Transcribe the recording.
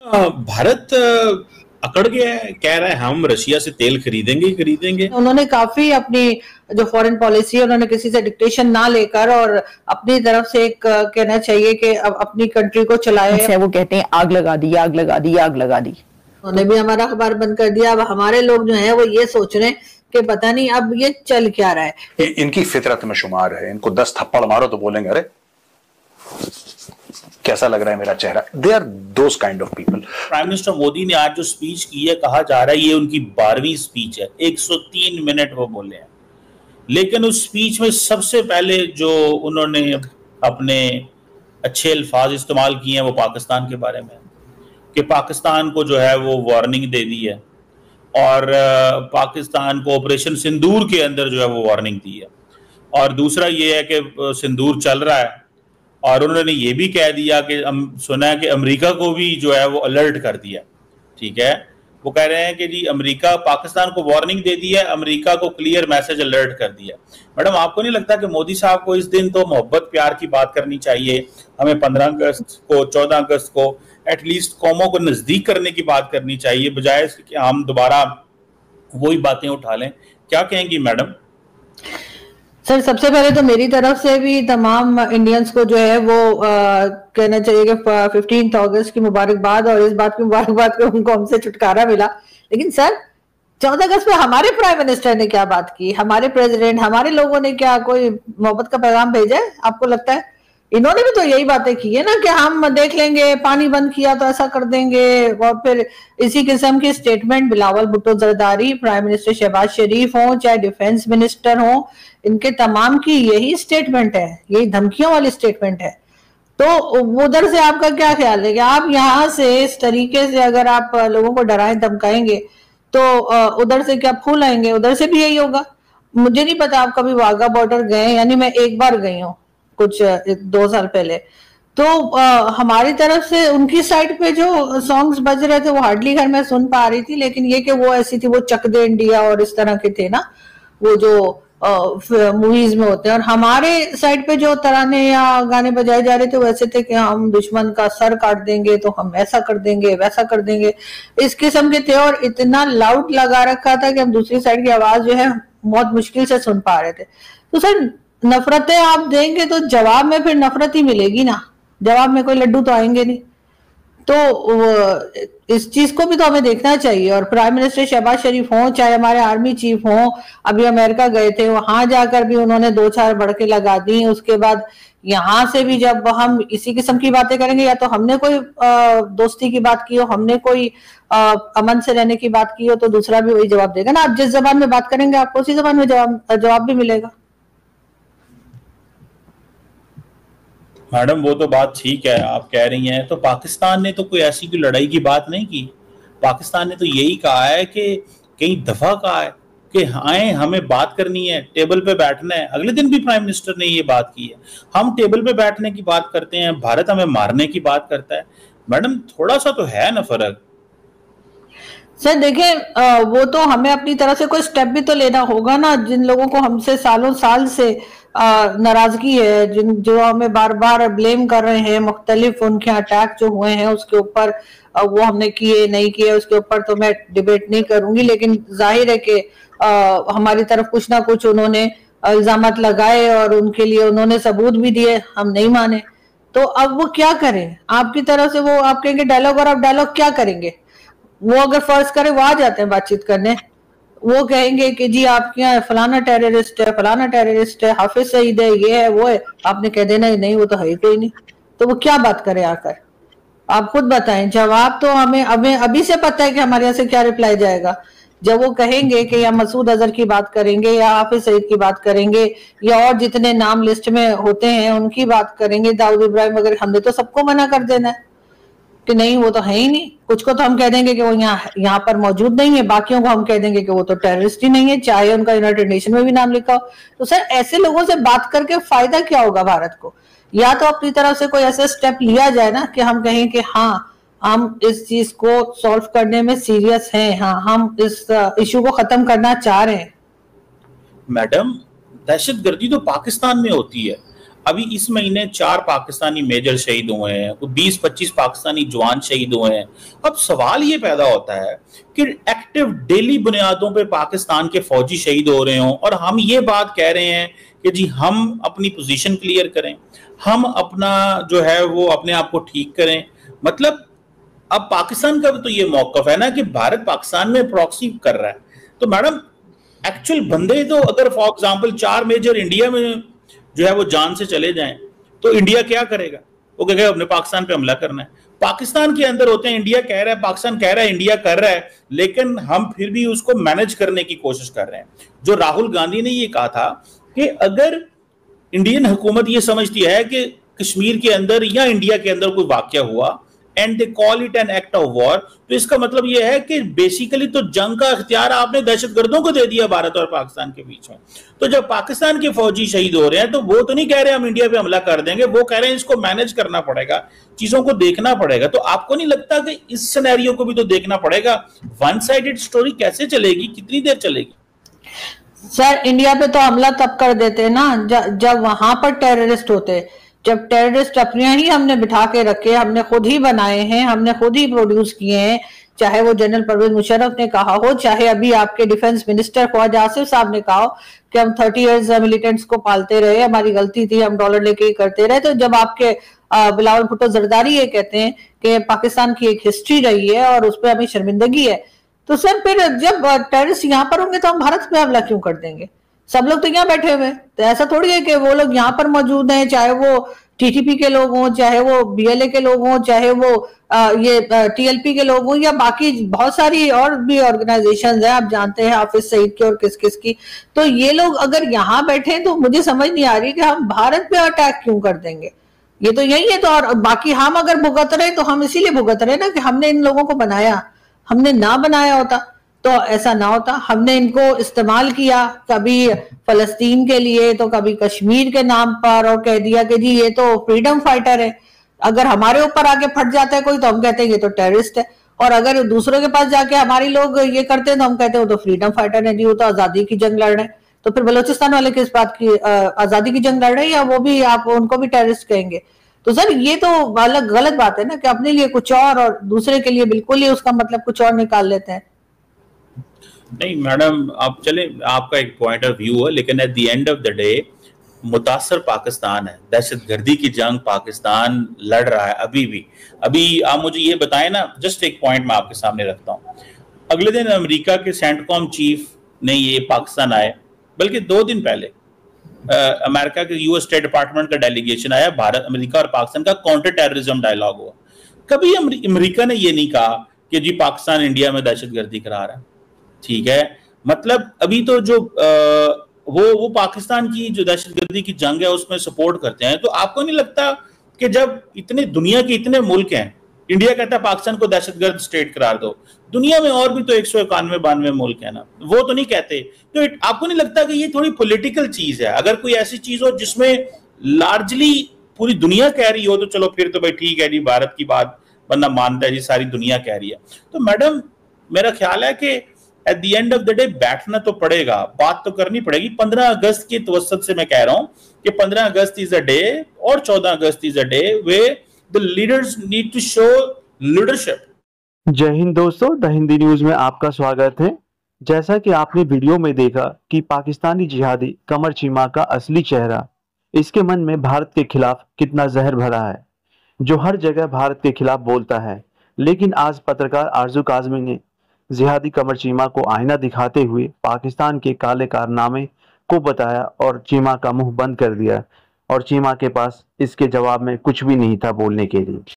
भारत अकड़ गया है, कह रहा है हम रशिया से तेल खरीदेंगे ही खरीदेंगे। उन्होंने काफी अपनी जो फॉरेन पॉलिसी है उन्होंने किसी से डिक्टेशन ना लेकर और अपनी तरफ से एक कहना चाहिए कि अपनी कंट्री को चलाए। वो कहते हैं आग लगा दी, आग लगा दी, आग लगा दी। उन्होंने भी हमारा अखबार बंद कर दिया। अब हमारे लोग जो है वो ये सोच रहे हैं कि पता नहीं अब ये चल क्या रहा है। इनकी फितरत में शुमार है, इनको 10 थप्पड़ मारो तो बोलेंगे अरे कैसा लग रहा है मेरा चेहरा। They are those kind of people. Prime minister Modi ने आज जो स्पीच की है, कहा जा रहा है ये उनकी 12वीं स्पीच है। 103 मिनट वो बोले हैं, लेकिन उस स्पीच में सबसे पहले जो उन्होंने अपने अच्छे अल्फाज इस्तेमाल किए हैं वो पाकिस्तान के बारे में, कि पाकिस्तान को जो है वो वार्निंग दे दी है और पाकिस्तान को ऑपरेशन सिंदूर के अंदर जो है वो वार्निंग दी है। और दूसरा ये है कि सिंदूर चल रहा है और उन्होंने ये भी कह दिया कि सुना है कि अमेरिका को भी जो है वो अलर्ट कर दिया। ठीक है, वो कह रहे हैं कि जी अमेरिका, पाकिस्तान को वार्निंग दे दी है, अमेरिका को क्लियर मैसेज अलर्ट कर दिया। मैडम, आपको नहीं लगता कि मोदी साहब को इस दिन तो मोहब्बत प्यार की बात करनी चाहिए? हमें 15 अगस्त को, 14 अगस्त को एटलीस्ट कौमों को नजदीक करने की बात करनी चाहिए, बजाय कि हम दोबारा वही बातें उठा लें। क्या कहेंगी मैडम? सर, सबसे पहले तो मेरी तरफ से भी तमाम इंडियंस को जो है वो कहना चाहिए कि 15 अगस्त की मुबारकबाद, और इस बात की मुबारकबाद कि उनको हमसे छुटकारा मिला। लेकिन सर, 14 अगस्त में हमारे प्राइम मिनिस्टर ने क्या बात की, हमारे प्रेसिडेंट, हमारे लोगों ने क्या कोई मोहब्बत का पैगाम भेजा है? आपको लगता है इन्होंने भी तो यही बातें की है ना कि हम देख लेंगे, पानी बंद किया तो ऐसा कर देंगे, और फिर इसी किस्म के statement Bilawal Bhutto Zardari, prime minister Shehbaz Sharif हो, चाहे डिफेंस मिनिस्टर हो, इनके तमाम की यही स्टेटमेंट है, यही धमकियों वाली स्टेटमेंट है। तो उधर से आपका क्या ख्याल है कि आप यहाँ से इस तरीके से अगर आप लोगों को डराएं धमकाएंगे तो उधर से क्या फूल आएंगे? उधर से भी यही होगा। मुझे नहीं पता आप कभी वाघा बॉर्डर गए, यानी मैं एक बार गई हूँ कुछ 2 साल पहले। तो हमारी तरफ से उनकी साइड पे जो सॉन्ग्स बज रहे थे वो हार्डली घर में सुन पा रही थी, लेकिन ये कि वो ऐसी थी, वो चक दे इंडिया और इस तरह के थे ना, वो जो मूवीज में होते हैं। और हमारे साइड पे जो तराने या गाने बजाए जा रहे थे वैसे थे कि हम दुश्मन का सर काट देंगे, तो हम ऐसा कर देंगे, वैसा कर देंगे, इस किस्म के थे। और इतना लाउड लगा रखा था कि हम दूसरी साइड की आवाज जो है बहुत मुश्किल से सुन पा रहे थे। तो सर, नफरतें आप देंगे तो जवाब में फिर नफरत ही मिलेगी ना, जवाब में कोई लड्डू तो आएंगे नहीं। तो इस चीज को भी तो हमें देखना चाहिए। और प्राइम मिनिस्टर शहबाज शरीफ हो, चाहे हमारे आर्मी चीफ हो, अभी अमेरिका गए थे, वहां जाकर भी उन्होंने 2-4 भड़के लगा दी। उसके बाद यहाँ से भी जब हम इसी किस्म की बातें करेंगे, या तो हमने कोई दोस्ती की बात की हो, हमने कोई अमन से रहने की बात की हो, तो दूसरा भी वही जवाब देगा ना। आप जिस जबान में बात करेंगे आपको उसी जबान में जवाब भी मिलेगा। मैडम, वो तो बात ठीक है आप कह रही हैं, तो पाकिस्तान ने तो कोई ऐसी कोई लड़ाई की बात नहीं की। पाकिस्तान ने तो यही कहा है कि कई दफा कहा है कि आए, हमें बात करनी है, टेबल पे बैठना है। अगले दिन भी प्राइम मिनिस्टर ने ये बात की है। हम टेबल पे बैठने की बात करते हैं, भारत हमें मारने की बात करता है। मैडम, थोड़ा सा तो है ना फर्क। सर देखिए, वो तो हमें अपनी तरफ से कोई स्टेप भी तो लेना होगा ना। जिन लोगों को हमसे सालों साल से नाराजगी है, जो हमें बार बार ब्लेम कर रहे हैं, मुख्तलिफ उनके अटैक जो हुए हैं उसके ऊपर, वो हमने किए नहीं किए उसके ऊपर तो मैं डिबेट नहीं करूंगी, लेकिन जाहिर है कि हमारी तरफ कुछ ना कुछ उन्होंने इल्जामात लगाए और उनके लिए उन्होंने सबूत भी दिए, हम नहीं माने। तो अब वो क्या करें? आपकी तरफ से वो आप कहेंगे डायलॉग, और आप डायलॉग क्या करेंगे? वो अगर फर्ज करे वो आ जाते हैं बातचीत करने, वो कहेंगे कि जी आपके यहाँ फलाना टेररिस्ट है, फलाना टेररिस्ट है, हाफिज सईद है, ये है वो है। आपने कह देना नहीं, वो तो है ही कोई नहीं। तो वो क्या बात करे आकर? आप खुद बताएं। जवाब तो हमें अभी से पता है कि हमारे यहाँ से क्या रिप्लाई जाएगा। जब वो कहेंगे कि या मसूद अजहर की बात करेंगे, या हाफिज सईद की बात करेंगे, या और जितने नाम लिस्ट में होते हैं उनकी बात करेंगे, दाऊद इब्राहिम वगैरह, हमने तो सबको मना कर देना है कि नहीं वो तो है ही नहीं। कुछ को तो हम कह देंगे कि वो यहाँ पर मौजूद नहीं है, बाकियों को हम कह देंगे कि वो तो टेररिस्ट ही नहीं है, चाहे उनका यूनाइटेड नेशन में भी नाम लिखा हो। तो सर, ऐसे लोगों से बात करके फायदा क्या होगा भारत को? या तो अपनी तरफ से कोई ऐसा स्टेप लिया जाए ना कि हम कहें कि हाँ, हम इस चीज को सॉल्व करने में सीरियस हैं, हाँ हम इस इशू को खत्म करना चाह रहे हैं। मैडम, दहशतगर्दी तो पाकिस्तान में होती है। अभी इस महीने 4 पाकिस्तानी मेजर शहीद हुए हैं, 20-25 पाकिस्तानी जवान शहीद हुए हैं। अब सवाल ये पैदा होता है कि एक्टिव डेली बुनियादों पे पाकिस्तान के फौजी शहीद हो रहे हों और हम ये बात कह रहे हैं कि जी हम अपनी पोजीशन क्लियर करें, हम अपना जो है वो अपने आप को ठीक करें। मतलब अब पाकिस्तान का भी तो ये मौकफ है ना कि भारत पाकिस्तान में प्रॉक्सी कर रहा है। तो मैडम एक्चुअल बंदे तो अगर फॉर एग्जांपल 4 मेजर इंडिया में जो है वो जान से चले जाएं तो इंडिया क्या करेगा? वो कहेगा अपने पाकिस्तान पे हमला करना है। पाकिस्तान के अंदर होते हैं, इंडिया कह रहा है, पाकिस्तान कह रहा है, इंडिया कर रहा है, लेकिन हम फिर भी उसको मैनेज करने की कोशिश कर रहे हैं। जो राहुल गांधी ने ये कहा था कि अगर इंडियन हुकूमत ये समझती है कि कश्मीर के अंदर या इंडिया के अंदर कोई वाकया हुआ and they call it an act of war, तो इसका मतलब यह है कि बेसिकली तो जंग का इख्तियार आपने दहशतगर्दों को दे दिया भारत और पाकिस्तान के बीच में। तो जब पाकिस्तान के फौजी शहीद हो रहे हैं तो वो तो नहीं कह रहे हम इंडिया पे हमला कर देंगे, वो कह रहे हैं इसको मैनेज करना पड़ेगा, चीजों को देखना पड़ेगा। तो आपको नहीं लगता कि इस सिनेरियो को भी तो देखना पड़ेगा? वन साइडेड स्टोरी कैसे चलेगी, कितनी देर चलेगी? सर इंडिया पे तो हमला तब कर देते ना जब वहां पर टेररिस्ट होते। जब टेररिस्ट अपने ही हमने बिठा के रखे, हमने खुद ही बनाए हैं, हमने खुद ही प्रोड्यूस किए हैं, चाहे वो जनरल परवेज मुशर्रफ ने कहा हो, चाहे अभी आपके डिफेंस मिनिस्टर ख्वाजा आसिफ साहब ने कहा हो कि हम 30 इयर्स मिलिटेंट्स को पालते रहे, हमारी गलती थी, हम डॉलर लेके ही करते रहे। तो जब आपके बिलावल भुट्टो जरदारी ये कहते हैं कि पाकिस्तान की एक हिस्ट्री रही है और उस पर हमें शर्मिंदगी है, तो सर फिर जब टेररिस्ट यहाँ पर होंगे तो हम भारत पे हमला क्यों कर देंगे? सब लोग तो यहाँ बैठे हुए, तो ऐसा थोड़ी है कि वो लोग यहाँ पर मौजूद हैं, चाहे वो टीटीपी के लोग हों, चाहे वो बीएलए के लोग हों, चाहे वो ये टीएलपी के लोग हों, या बाकी बहुत सारी और भी ऑर्गेनाइजेशंस हैं, आप जानते हैं हाफिज सईद की और किस किस की। तो ये लोग अगर यहाँ बैठे हैं तो मुझे समझ नहीं आ रही कि हम भारत पे अटैक क्यों कर देंगे। ये तो यही है। तो और बाकी हम अगर भुगत रहे तो हम इसीलिए भुगत रहे ना कि हमने इन लोगों को बनाया, हमने ना बनाया होता तो ऐसा ना होता। हमने इनको इस्तेमाल किया कभी फलस्तीन के लिए तो कभी कश्मीर के नाम पर, और कह दिया कि जी ये तो फ्रीडम फाइटर है। अगर हमारे ऊपर आके फट जाता है कोई तो हम कहते हैं ये तो टेररिस्ट है, और अगर दूसरों के पास जाके हमारे लोग ये करते हैं तो हम कहते हैं वो तो फ्रीडम फाइटर है जी, वो तो आजादी की जंग लड़ रहे हैं। तो फिर बलोचिस्तान वाले किस बात की आजादी की जंग लड़ रहे हैं, या वो भी आप उनको भी टेररिस्ट कहेंगे? तो सर ये तो अलग गलत बात है ना कि अपने लिए कुछ और दूसरे के लिए बिल्कुल ही उसका मतलब कुछ और निकाल लेते हैं। नहीं मैडम, आप चले, आपका एक पॉइंट ऑफ व्यू है, लेकिन at the end of the day मुतासर पाकिस्तान है, दहशतगर्दी की जंग पाकिस्तान लड़ रहा है अभी भी। अभी आप मुझे ये बताएं ना, जस्ट एक पॉइंट मैं आपके सामने रखता हूँ। अगले दिन अमेरिका के सेंटकॉम चीफ ने ये पाकिस्तान आए, बल्कि 2 दिन पहले अमेरिका के यूएस स्टेट डिपार्टमेंट का डेलीगेशन आया, भारत अमेरिका और पाकिस्तान का काउंटर टेररिज्म डायलॉग हुआ। कभी अमेरिका ने ये नहीं कहा कि जी पाकिस्तान इंडिया में दहशतगर्दी करा रहा है, ठीक है। मतलब अभी तो जो वो पाकिस्तान की जो दहशतगर्दी की जंग है उसमें सपोर्ट करते हैं। तो आपको नहीं लगता कि जब इतने दुनिया के इतने मुल्क हैं, इंडिया कहता है पाकिस्तान को दहशतगर्द स्टेट करार दो, दुनिया में और भी तो 191-92 मुल्क है ना, वो तो नहीं कहते। तो आपको नहीं लगता कि ये थोड़ी पॉलिटिकल चीज है? अगर कोई ऐसी चीज हो जिसमें लार्जली पूरी दुनिया कह रही हो तो चलो फिर तो भाई ठीक है जी, भारत की बात बंदा मानता है जी, सारी दुनिया कह रही है। तो मैडम मेरा ख्याल है कि at the end of the day बैठना तो पड़ेगा, बात तो करनी पड़ेगी। 15 अगस्त की तवस्सुत से मैं कह रहा हूं कि 15 अगस्त इज अ डे और 14 August is a day way the leaders need to show leadership. जय हिंद दोस्तों, द हिंदी न्यूज में आपका स्वागत है। जैसा कि आपने वीडियो में देखा कि पाकिस्तानी जिहादी कमर चीमा का असली चेहरा, इसके मन में भारत के खिलाफ कितना जहर भरा है, जो हर जगह भारत के खिलाफ बोलता है। लेकिन आज पत्रकार आरजू काजमी ने जिहादी कमर चीमा को आईना दिखाते हुए पाकिस्तान के काले कारनामे को बताया और चीमा का मुंह बंद कर दिया, और चीमा के पास इसके जवाब में कुछ भी नहीं था बोलने के लिए।